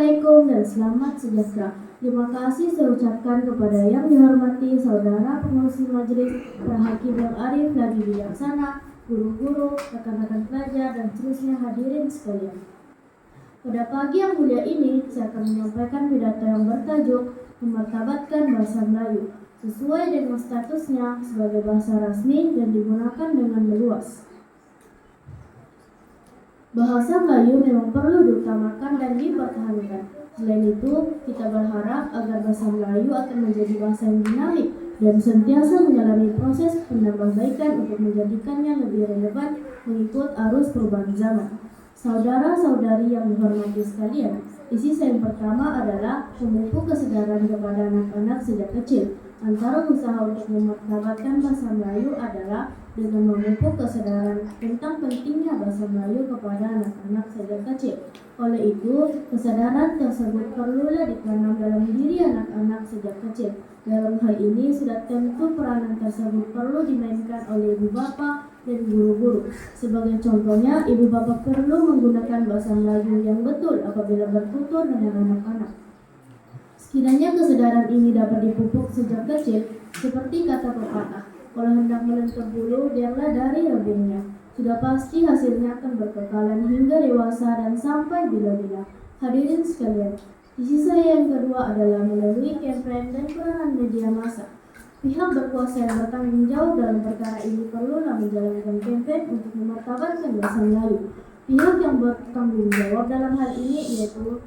Assalamualaikum dan selamat sejahtera. Terima kasih saya ucapkan kepada yang dihormati saudara pengurus majelis, para hakim yang arif lagi bijaksana, guru-guru, rekan-rekan pelajar, dan seterusnya hadirin sekalian. Pada pagi yang mulia ini, saya akan menyampaikan pidato yang bertajuk memartabatkan bahasa Melayu sesuai dengan statusnya sebagai bahasa rasmi dan digunakan dengan meluas. Bahasa Melayu memang perlu diutamakan dan dipertahankan. Selain itu, kita berharap agar bahasa Melayu akan menjadi bahasa yang dinamik dan sentiasa mengalami proses penambahbaikan untuk menjadikannya lebih relevan mengikut arus perubahan zaman. Saudara-saudari yang dihormati sekalian, isi saya yang pertama adalah memupuk kesadaran kepada anak-anak sejak kecil. Antara usaha untuk memartabatkan bahasa Melayu adalah dengan memupuk kesadaran tentang pentingnya bahasa Melayu kepada anak-anak sejak kecil. Oleh itu, kesadaran tersebut perlulah ditanam dalam diri anak-anak sejak kecil. Dalam hal ini, sudah tentu peranan tersebut perlu dimainkan oleh ibu bapa dan guru-guru. Sebagai contohnya, ibu bapa perlu menggunakan bahasa Melayu yang betul apabila bertutur dengan anak-anak. Sekiranya kesadaran ini dapat dipupuk sejak kecil, seperti kata pepatah, kalau hendak menuntut bulu, biarlah dari rebungnya. Sudah pasti hasilnya akan berkekalan hingga dewasa dan sampai bila-bila. Hadirin sekalian, isi saya yang kedua adalah melalui kampanye dan peranan media massa. Pihak berkuasa yang bertanggung jawab dalam perkara ini perlulah menjalankan kampanye untuk memartabatkan bahasa Melayu. Pihak yang bertanggung jawab dalam hal ini yaitu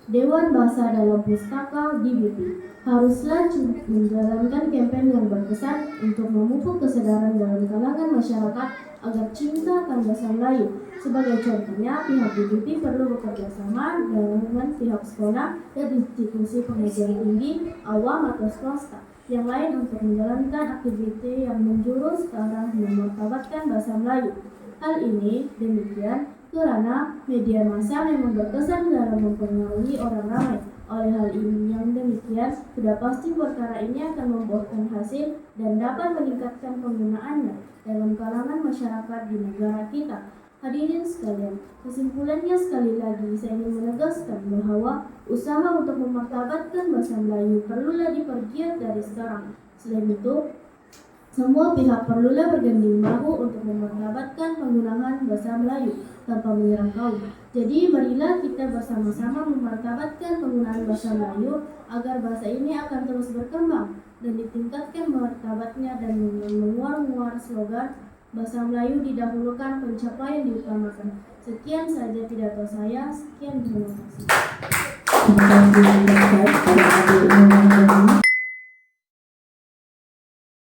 Dewan Bahasa dalam Pustaka DBP haruslah menjalankan kampanye yang berkesan untuk memupuk kesadaran dalam kalangan masyarakat agar cinta akan bahasa Melayu. Sebagai contohnya, pihak DBP perlu bekerja sama dengan pihak sekolah dan institusi pengajian tinggi, awam atau swasta yang lain untuk menjalankan aktiviti yang menjurus ke arah memartabatkan bahasa Melayu. Hal ini demikian karena media massa memang berkesan dalam mempengaruhi orang ramai. Oleh hal ini yang demikian, sudah pasti perkara ini akan membuahkan hasil dan dapat meningkatkan penggunaannya dalam kalangan masyarakat di negara kita. Hadirin sekalian, kesimpulannya sekali lagi saya ingin menegaskan bahwa usaha untuk memartabatkan bahasa Melayu perlulah dipergiat dari sekarang. Selain itu, semua pihak perlulah berganding bahu untuk memartabatkan penggunaan bahasa Melayu tanpa menyerang kaum. Jadi marilah kita bersama-sama memartabatkan penggunaan bahasa Melayu agar bahasa ini akan terus berkembang dan ditingkatkan martabatnya dan menguar-nguar slogan bahasa Melayu didahulukan, pencapaian diutamakan. Sekian saja pidato saya. Sekian, terima kasih. Terima kasih.